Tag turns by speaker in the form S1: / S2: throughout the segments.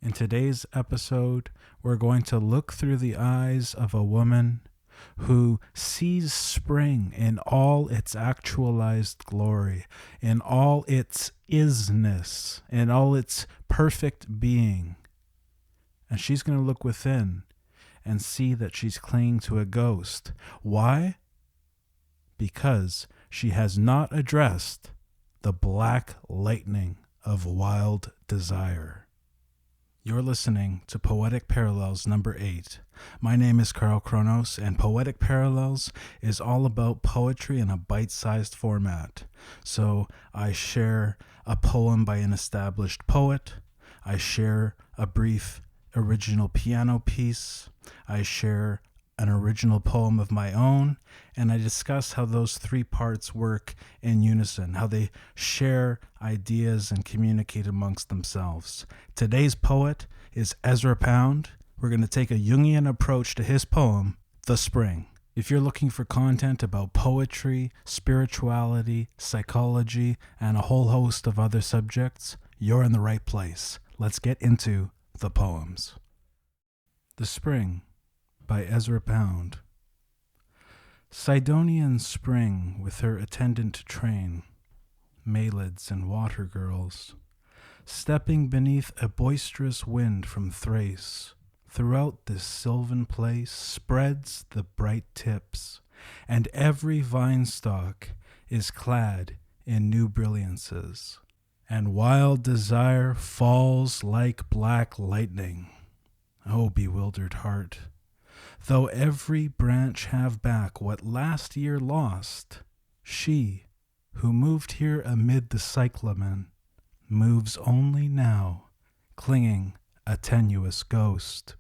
S1: In today's episode, we're going to look through the eyes of a woman who sees spring in all its actualized glory, in all its isness, in all its perfect being. And she's going to look within and see that she's clinging to a ghost. Why? Because she has not addressed the black lightning of wild desire. You're listening to Poetic Parallels number 8. My name is Chronos, and Poetic Parallels is all about poetry in a bite-sized format. So I share a poem by an established poet. I share a brief original piano piece. I share an original poem of my own, and I discuss how those three parts work in unison, how they share ideas and communicate amongst themselves. Today's poet is Ezra Pound. We're going to take a Jungian approach to his poem, The Spring. If you're looking for content about poetry, spirituality, psychology, and a whole host of other subjects, you're in the right place. Let's get into the poems. The Spring by Ezra Pound. Sidonian spring with her attendant train, Melids and water girls, stepping beneath a boisterous wind from Thrace, throughout this sylvan place spreads the bright tips, and every vine stalk is clad in new brilliances, and wild desire falls like black lightning. O bewildered heart, though every branch have back what last year lost, she, who moved here amid the cyclamen, moves only now, clinging a tenuous ghost.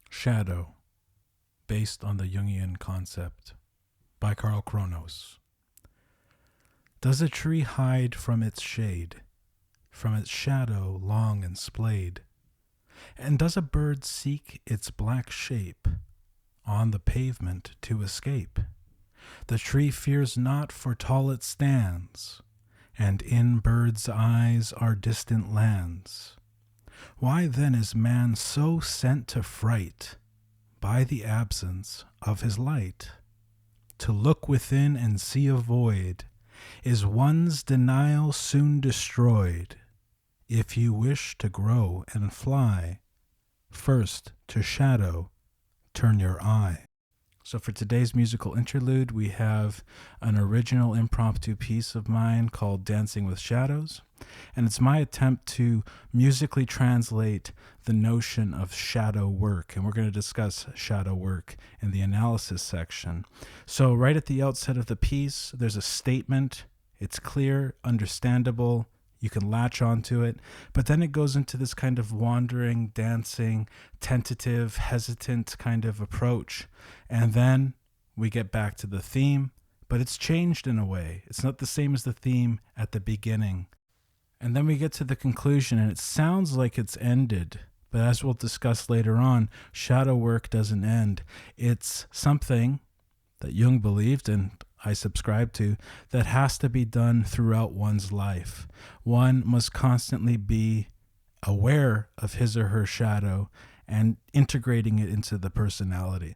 S1: Shadow, based on the Jungian concept, by Chronos. Does a tree hide from its shade, from its shadow long and splayed? And does a bird seek its black shape on the pavement to escape? The tree fears not, for tall it stands, and in birds' eyes are distant lands. Why then is man so sent to fright by the absence of his light? To look within and see a void is one's denial soon destroyed. If you wish to grow and fly, first to shadow turn your eye. So for today's musical interlude, we have an original impromptu piece of mine called Dancing with Shadows. And it's my attempt to musically translate the notion of shadow work. And we're going to discuss shadow work in the analysis section. So right at the outset of the piece, there's a statement. It's clear, understandable. You can latch onto it, but then it goes into this kind of wandering, dancing, tentative, hesitant kind of approach. And then we get back to the theme, but it's changed in a way. It's not the same as the theme at the beginning. And then we get to the conclusion, and it sounds like it's ended. But as we'll discuss later on, shadow work doesn't end. It's something that Jung believed, and I subscribe to, that has to be done throughout one's life. One must constantly be aware of his or her shadow and integrating it into the personality.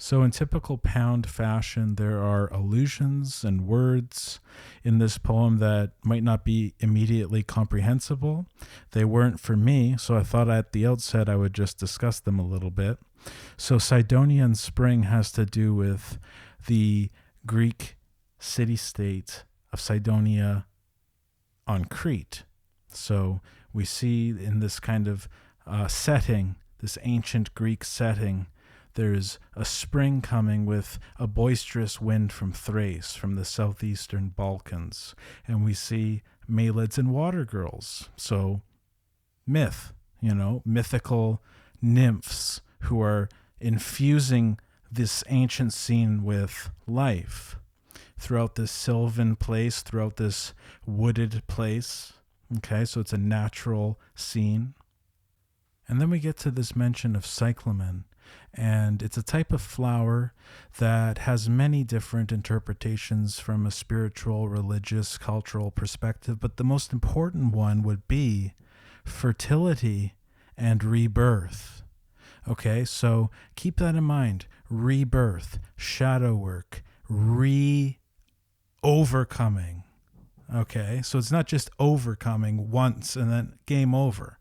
S1: So in typical Pound fashion, there are allusions and words in this poem that might not be immediately comprehensible. They weren't for me, so I thought at the outset I would just discuss them a little bit. So Sidonian spring has to do with the Greek city-state of Cydonia on Crete. So we see in this kind of setting, this ancient Greek setting, there's a spring coming with a boisterous wind from Thrace, from the southeastern Balkans. And we see Melids and water girls. So myth, mythical nymphs who are infusing this ancient scene with life throughout this sylvan place, throughout this wooded place. Okay, so it's a natural scene. And then we get to this mention of cyclamen. And it's a type of flower that has many different interpretations from a spiritual, religious, cultural perspective. But the most important one would be fertility and rebirth. Okay, so keep that in mind. Rebirth, shadow work, overcoming. Okay, so it's not just overcoming once and then game over.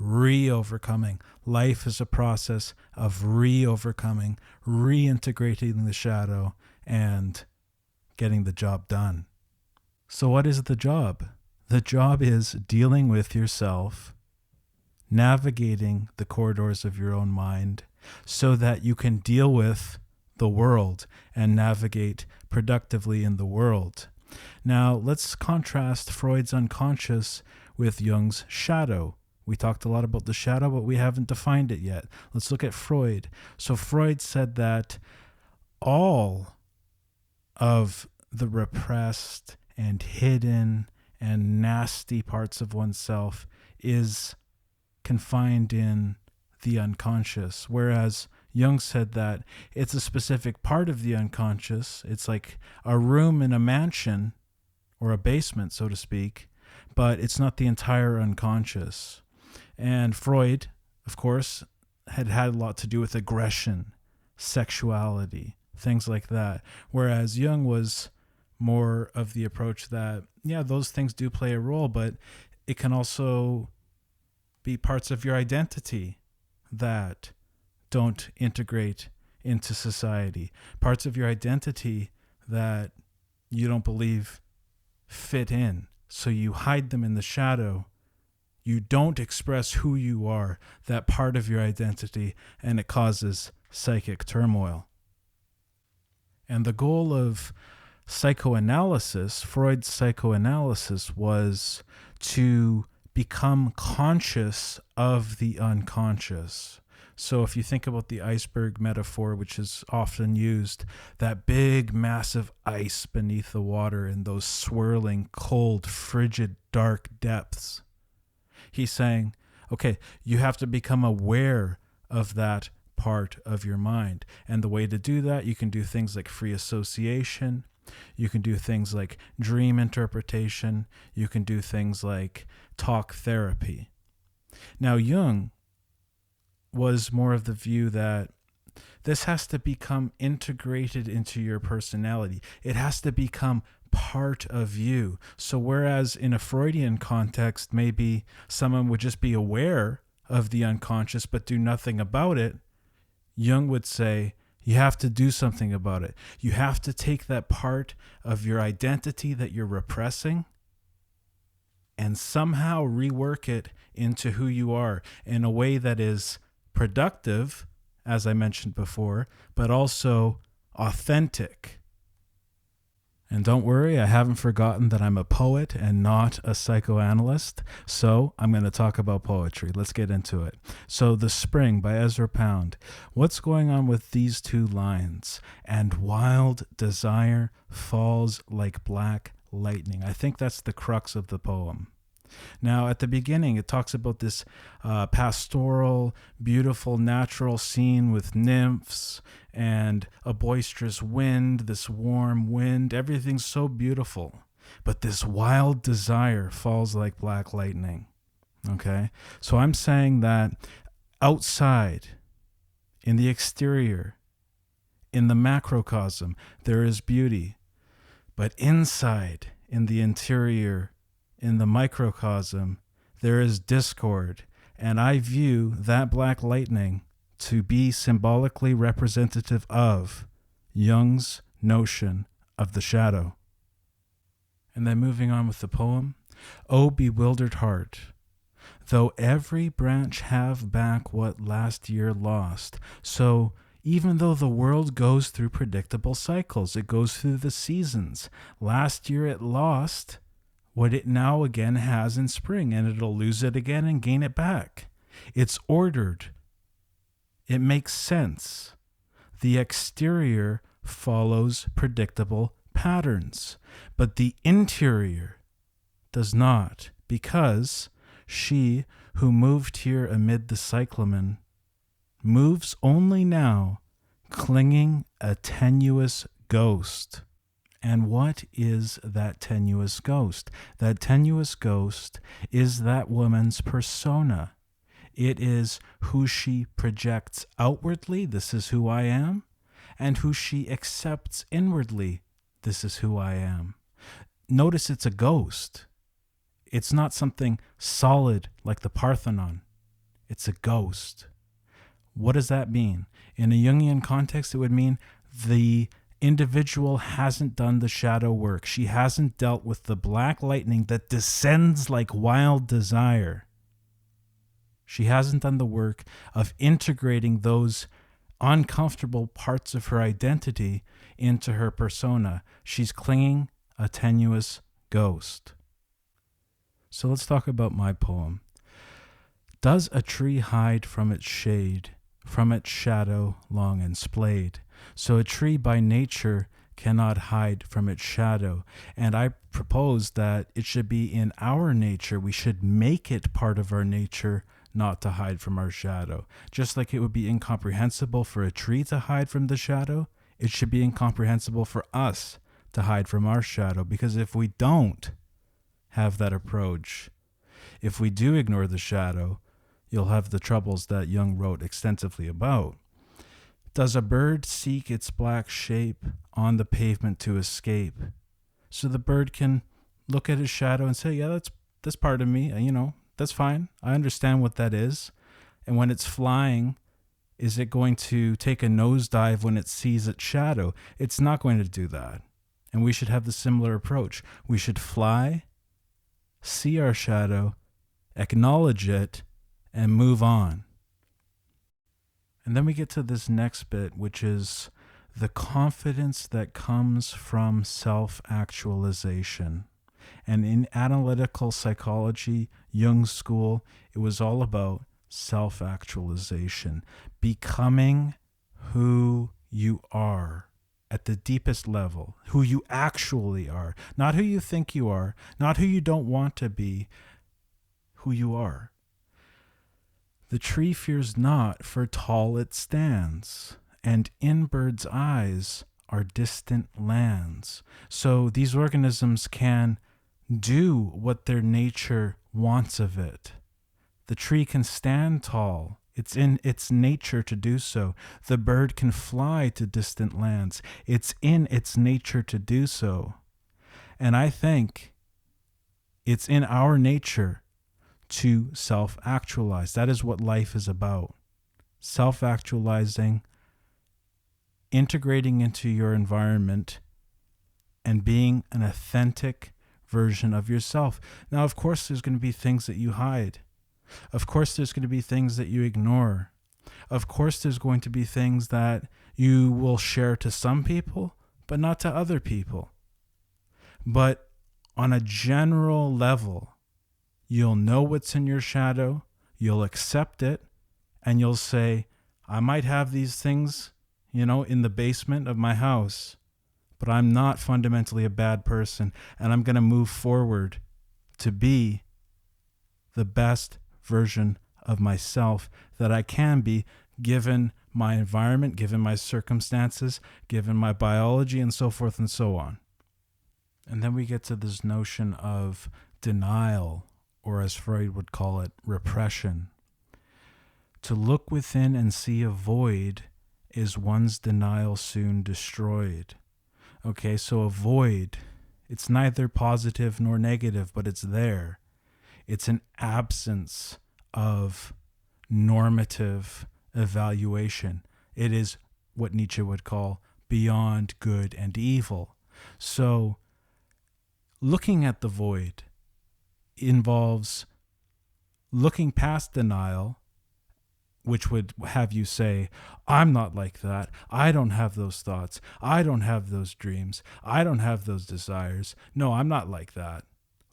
S1: Overcoming. Life is a process of overcoming, reintegrating the shadow, and getting the job done. So what is the job? The job is dealing with yourself, navigating the corridors of your own mind so that you can deal with the world and navigate productively in the world. Now, let's contrast Freud's unconscious with Jung's shadow. We talked a lot about the shadow, but we haven't defined it yet. Let's look at Freud. So Freud said that all of the repressed and hidden and nasty parts of oneself is confined in the unconscious, whereas Jung said that it's a specific part of the unconscious. It's like a room in a mansion or a basement, so to speak, but it's not the entire unconscious. And Freud, of course, had a lot to do with aggression, sexuality, things like that. Whereas Jung was more of the approach that, yeah, those things do play a role, but it can also be parts of your identity that don't integrate into society, parts of your identity that you don't believe fit in. So you hide them in the shadow. You don't express who you are, that part of your identity, and it causes psychic turmoil. And the goal of psychoanalysis, Freud's psychoanalysis, was to become conscious of the unconscious. So if you think about the iceberg metaphor, which is often used, that big, massive ice beneath the water in those swirling, cold, frigid, dark depths, he's saying, okay, you have to become aware of that part of your mind. And the way to do that, you can do things like free association. You can do things like dream interpretation. You can do things like talk therapy. Now, Jung was more of the view that this has to become integrated into your personality. It has to become part of you. So whereas in a Freudian context, maybe someone would just be aware of the unconscious but do nothing about it, Jung would say, you have to do something about it. You have to take that part of your identity that you're repressing and somehow rework it into who you are in a way that is productive, as I mentioned before, but also authentic. And don't worry, I haven't forgotten that I'm a poet and not a psychoanalyst, so I'm going to talk about poetry. Let's get into it. So, The Spring by Ezra Pound. What's going on with these two lines? And wild desire falls like black lightning. I think that's the crux of the poem. Now, at the beginning, it talks about this pastoral, beautiful, natural scene with nymphs and a boisterous wind, this warm wind. Everything's so beautiful. But this wild desire falls like black lightning. Okay? So I'm saying that outside, in the exterior, In the macrocosm, there is beauty. But inside, in the interior, in the microcosm, there is discord. And I view that black lightning to be symbolically representative of Jung's notion of the shadow. And then moving on with the poem. O bewildered heart, though every branch have back what last year lost, so even though the world goes through predictable cycles, it goes through the seasons. Last year it lost what it now again has in spring, and it'll lose it again and gain it back. It's ordered. It makes sense. The exterior follows predictable patterns, but the interior does not, because she who moved here amid the cyclamen moves only now, clinging a tenuous ghost. And what is that tenuous ghost? That tenuous ghost is that woman's persona. It is who she projects outwardly, this is who I am, and who she accepts inwardly, this is who I am. Notice it's a ghost. It's not something solid like the Parthenon. It's a ghost. What does that mean? In a Jungian context, it would mean the individual hasn't done the shadow work. She hasn't dealt with the black lightning that descends like wild desire. She hasn't done the work of integrating those uncomfortable parts of her identity into her persona. She's clinging a tenuous ghost. So let's talk about my poem. Does a tree hide from its shade, from its shadow long and splayed? So a tree by nature cannot hide from its shadow. And I propose that it should be in our nature. We should make it part of our nature not to hide from our shadow. Just like it would be incomprehensible for a tree to hide from the shadow, it should be incomprehensible for us to hide from our shadow. Because if we don't have that approach, if we do ignore the shadow, you'll have the troubles that Jung wrote extensively about. Does a bird seek its black shape on the pavement to escape? So the bird can look at his shadow and say, yeah, that's part of me, that's fine. I understand what that is. And when it's flying, is it going to take a nosedive when it sees its shadow? It's not going to do that. And we should have the similar approach. We should fly, see our shadow, acknowledge it, and move on. And then we get to this next bit, which is the confidence that comes from self-actualization. And in analytical psychology, Jung's school, it was all about self-actualization, becoming who you are at the deepest level, who you actually are, not who you think you are, not who you don't want to be, who you are. The tree fears not, for tall it stands, and in birds' eyes are distant lands. So these organisms can do what their nature wants of it. The tree can stand tall. It's in its nature to do so. The bird can fly to distant lands. It's in its nature to do so. And I think it's in our nature to self-actualize. That is what life is about. Self-actualizing, integrating into your environment, and being an authentic version of yourself. Now, of course, there's going to be things that you hide. Of course, there's going to be things that you ignore. Of course, there's going to be things that you will share to some people, but not to other people. But on a general level, you'll know what's in your shadow, you'll accept it, and you'll say, I might have these things, in the basement of my house, but I'm not fundamentally a bad person, and I'm going to move forward to be the best version of myself that I can be, given my environment, given my circumstances, given my biology, and so forth and so on. And then we get to this notion of denial, or as Freud would call it, repression. To look within and see a void is one's denial soon destroyed. Okay, so a void, it's neither positive nor negative, but it's there. It's an absence of normative evaluation. It is what Nietzsche would call beyond good and evil. So looking at the void involves looking past denial, which would have you say, I'm not like that. I don't have those thoughts. I don't have those dreams. I don't have those desires. No, I'm not like that.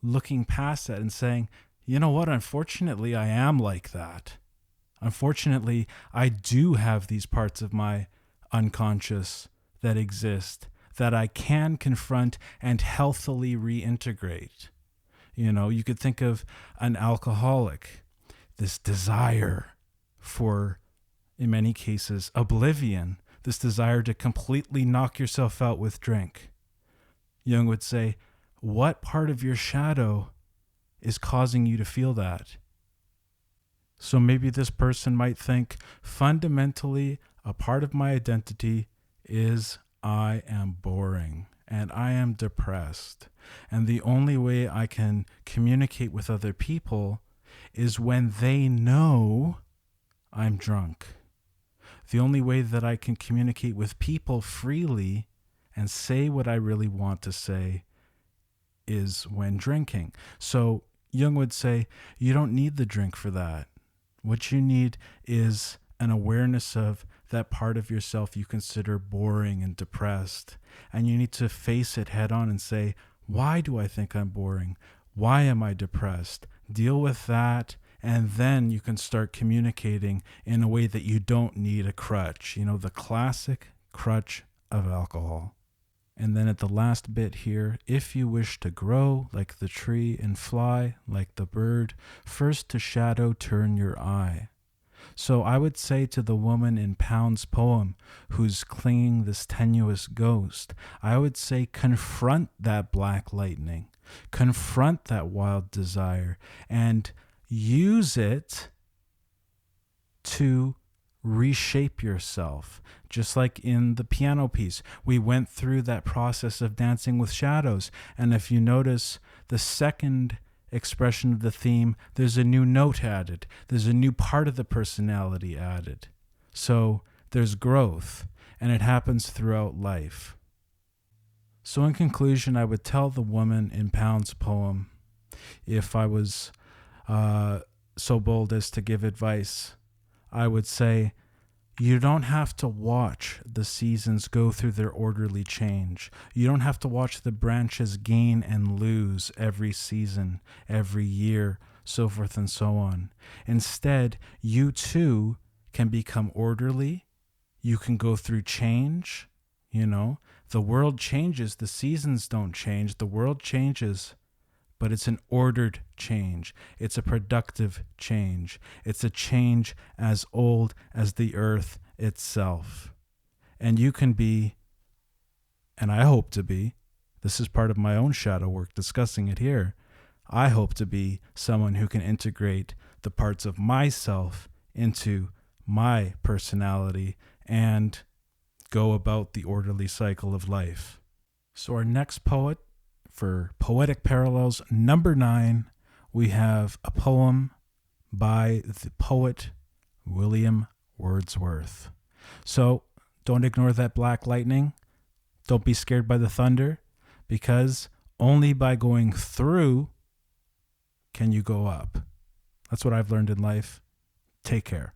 S1: Looking past that and saying, you know what? Unfortunately, I am like that. Unfortunately, I do have these parts of my unconscious that exist that I can confront and healthily reintegrate. You know, you could think of an alcoholic, this desire for, in many cases, oblivion, this desire to completely knock yourself out with drink. Jung would say, what part of your shadow is causing you to feel that? So maybe this person might think, fundamentally, a part of my identity is I am boring and I am depressed. And the only way I can communicate with other people is when they know I'm drunk. The only way that I can communicate with people freely and say what I really want to say is when drinking. So Jung would say, you don't need the drink for that. What you need is an awareness of that part of yourself you consider boring and depressed. And you need to face it head on and say, why do I think I'm boring? Why am I depressed? Deal with that. And then you can start communicating in a way that you don't need a crutch. You know, the classic crutch of alcohol. And then at the last bit here, if you wish to grow like the tree and fly like the bird, first to shadow turn your eye. So I would say to the woman in Pound's poem who's clinging this tenuous ghost, I would say confront that black lightning, confront that wild desire, and use it to reshape yourself. Just like in the piano piece, we went through that process of dancing with shadows. And if you notice the second expression of the theme, there's a new note added. There's a new part of the personality added. So there's growth, and it happens throughout life. So in conclusion, I would tell the woman in Pound's poem, if I was so bold as to give advice, I would say, you don't have to watch the seasons go through their orderly change. You don't have to watch the branches gain and lose every season, every year, so forth and so on. Instead, you too can become orderly. You can go through change. You know, the world changes. The seasons don't change. The world changes. But it's an ordered change. It's a productive change. It's a change as old as the earth itself. And you can be, and I hope to be, this is part of my own shadow work discussing it here, I hope to be someone who can integrate the parts of myself into my personality and go about the orderly cycle of life. So our next poet, for Poetic Parallels number 9, we have a poem by the poet William Wordsworth. So don't ignore that black lightning. Don't be scared by the thunder, because only by going through can you go up. That's what I've learned in life. Take care.